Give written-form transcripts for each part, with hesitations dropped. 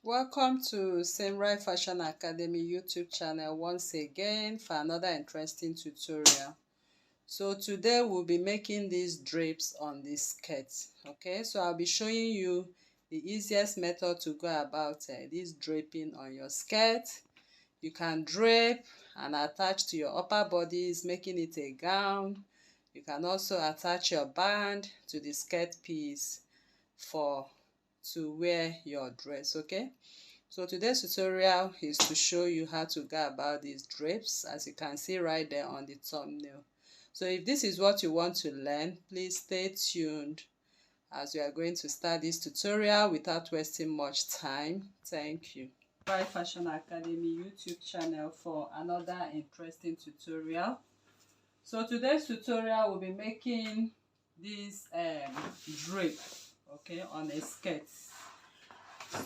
Welcome to Drape Fashion Academy YouTube channel once again for another interesting tutorial. So today we'll be making these drapes on this skirt. Okay, so I'll be showing you the easiest method to go about this draping on your skirt. You can drape and attach to your upper bodies, making it a gown. You can also attach your band to the skirt piece to wear your dress. Okay, so today's tutorial is to show you how to go about these drapes, as you can see right there on the thumbnail. So if this is what you want to learn, please stay tuned as we are going to start this tutorial without wasting much time. Thank you. Drape Fashion Academy YouTube channel for another interesting tutorial. So today's tutorial will be making this drape, okay, on a skirt.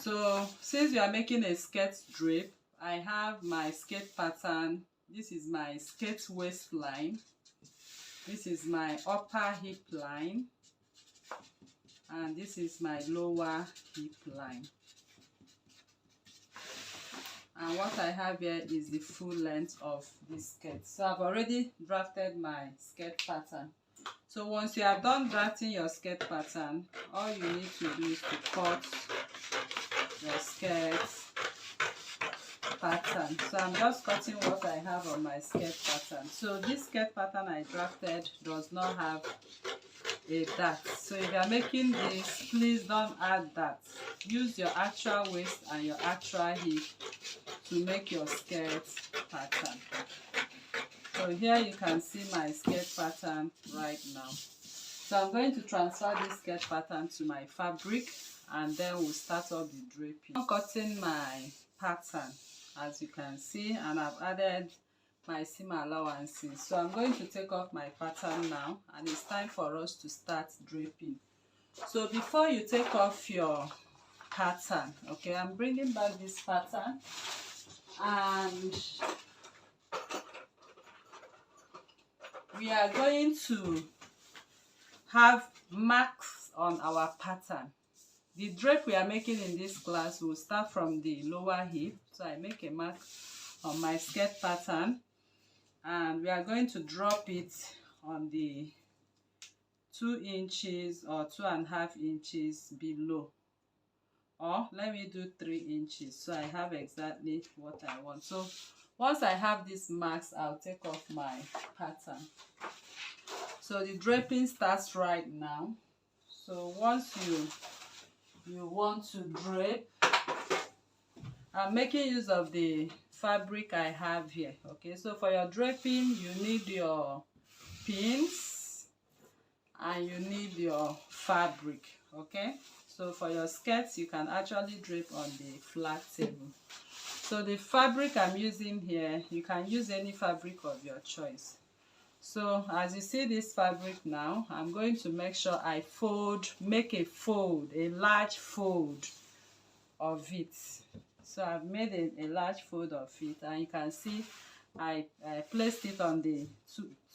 So since we are making a skirt drape, I have my skirt pattern. This is my skirt waistline. This is my upper hip line. And this is my lower hip line. And what I have here is the full length of this skirt. So I've already drafted my skirt pattern. So once you have done drafting your skirt pattern, all you need to do is to cut your skirt pattern. So I'm just cutting what I have on my skirt pattern. So this skirt pattern I drafted does not have a dart. So if you are making this, please don't add that. Use your actual waist and your actual hip to make your skirt pattern. So here you can see my skirt pattern right now. So I'm going to transfer this skirt pattern to my fabric, and then we'll start off the draping. I'm cutting my pattern, as you can see, and I've added my seam allowances. So I'm going to take off my pattern now, and it's time for us to start draping. So before you take off your pattern, okay, I'm bringing back this pattern, and we are going to have marks on our pattern. The drape we are making in this class will start from the lower hip. So I make a mark on my skirt pattern, and we are going to drop it on the 2 inches or 2.5 inches below, or let me do 3 inches, so I have exactly what I want. So once I have these marks, I'll take off my pattern. So the draping starts right now. So once you want to drape, I'm making use of the fabric I have here. Okay, so for your draping, you need your pins and you need your fabric. Okay, so for your skirts, you can actually drape on the flat table. So the fabric I'm using here, you can use any fabric of your choice. So as you see this fabric now, I'm going to make sure I make a large fold of it. So I've made a large fold of it, and you can see I placed it on the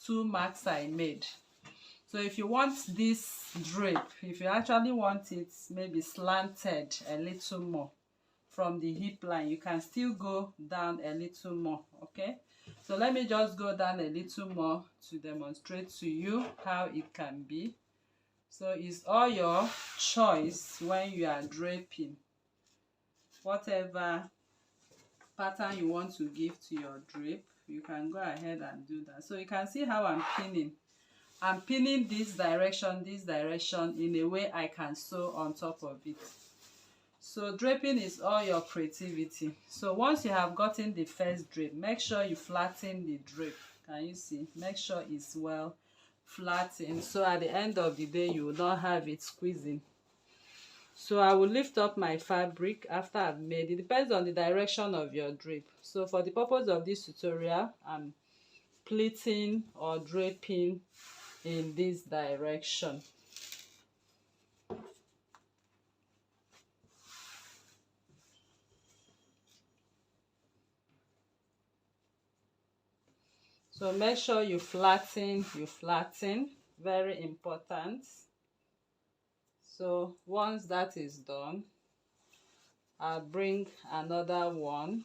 two marks I made. So if you want this drape, if you actually want it maybe slanted a little more from the hip line, you can still go down a little more. Okay, so let me just go down a little more to demonstrate to you how it can be. So it's all your choice when you are draping. Whatever pattern you want to give to your drape, you can go ahead and do that. So you can see how I'm pinning. I'm pinning this direction in a way I can sew on top of it. So draping is all your creativity. So once you have gotten the first drape, make sure you flatten the drape. Can you see? Make sure it's well flattened, so at the end of the day you will not have it squeezing. So I will lift up my fabric after I've made it. Depends on the direction of your drape. So for the purpose of this tutorial, I'm pleating or draping in this direction. So make sure you flatten, very important. So once that is done, I'll bring another one.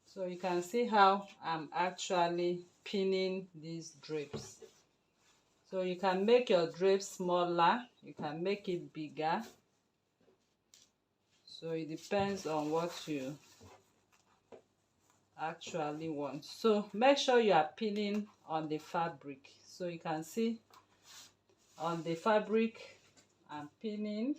So you can see how I'm actually pinning these drapes. So you can make your drape smaller, you can make it bigger. So it depends on what you actually want. So make sure you are pinning on the fabric. So you can see on the fabric I'm pinning.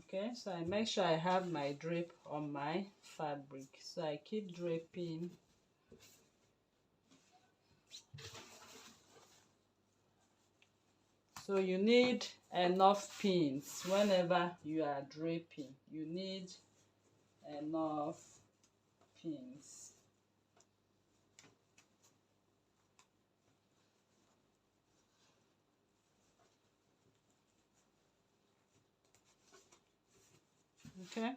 Okay, so I make sure I have my drape on my fabric. So I keep draping. So you need enough pins whenever you are draping. You need enough pins. Okay,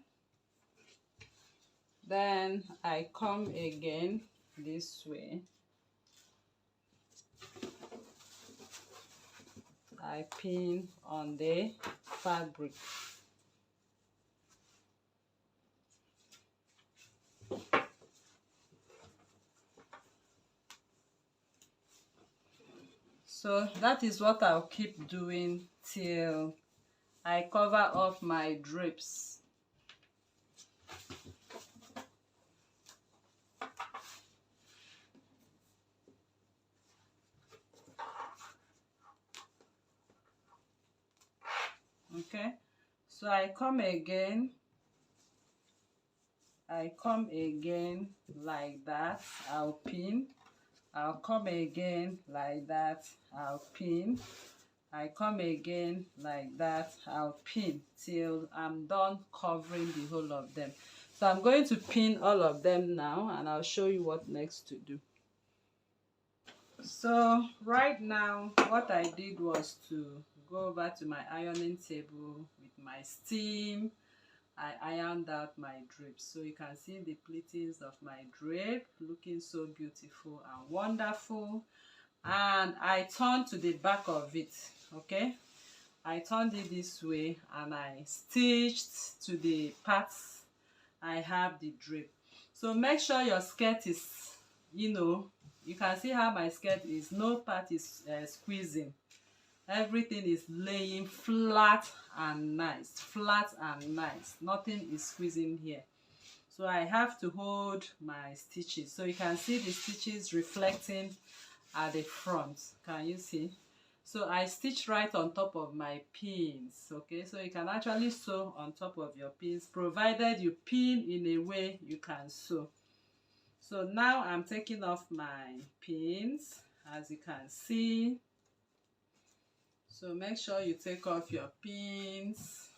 then I come again this way. I pin on the fabric. So that is what I'll keep doing till I cover up my drapes. Okay, so I come again like that, I'll pin. I'll come again like that, I'll pin. I come again like that, I'll pin till I'm done covering the whole of them. So I'm going to pin all of them now, and I'll show you what next to do. So right now what I did was to go over to my ironing table with my steam. I ironed out my drape. So you can see the pleatings of my drape looking so beautiful and wonderful. And I turned to the back of it. Okay, I turned it this way and I stitched to the parts I have the drape. So make sure your skirt is, you can see how my skirt is, no part is squeezing. Everything is laying flat and nice, nothing is squeezing here. So I have to hold my stitches. So you can see the stitches reflecting at the front. Can you see? So I stitch right on top of my pins. Okay, so you can actually sew on top of your pins, provided you pin in a way you can sew. So now I'm taking off my pins, as you can see. So make sure you take off your pins.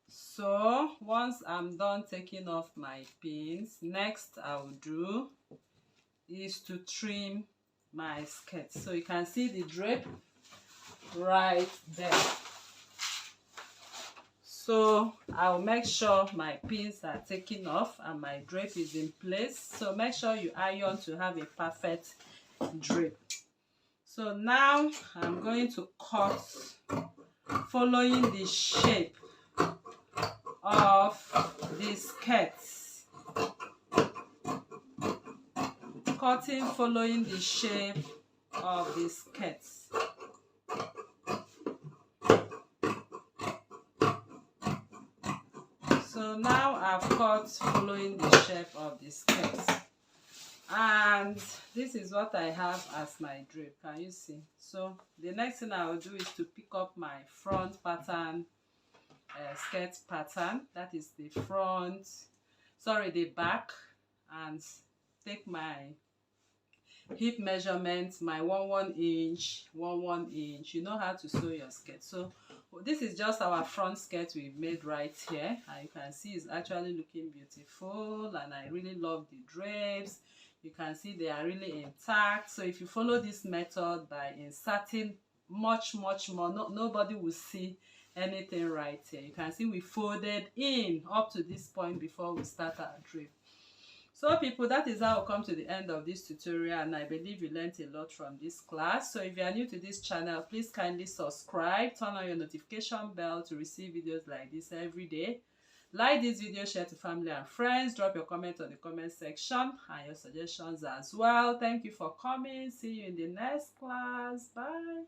So once I'm done taking off my pins, next I'll do is to trim my skirt. So you can see the drape right there. So I'll make sure my pins are taken off and my drape is in place. So make sure you iron to have a perfect drape. So now I'm going to cut following the shape of the skirts. Cutting following the shape of the skirts. So now I've cut following the shape of the skirts. And this is what I have as my drape. Can you see? So the next thing I will do is to pick up my front pattern, skirt pattern. That is the back, and take my hip measurement, my 1 inch. You know how to sew your skirt. So this is just our front skirt we've made right here, and you can see it's actually looking beautiful, and I really love the drapes. You can see they are really intact. So if you follow this method by inserting much more, nobody will see anything right here. You can see we folded in up to this point before we start our drape. So people, that is how we come to the end of this tutorial, and I believe you learned a lot from this class. So if you are new to this channel, please kindly subscribe, turn on your notification bell to receive videos like this every day. Like this video, share to family and friends, drop your comment on the comment section and your suggestions as well. Thank you for coming. See you in the next class. Bye.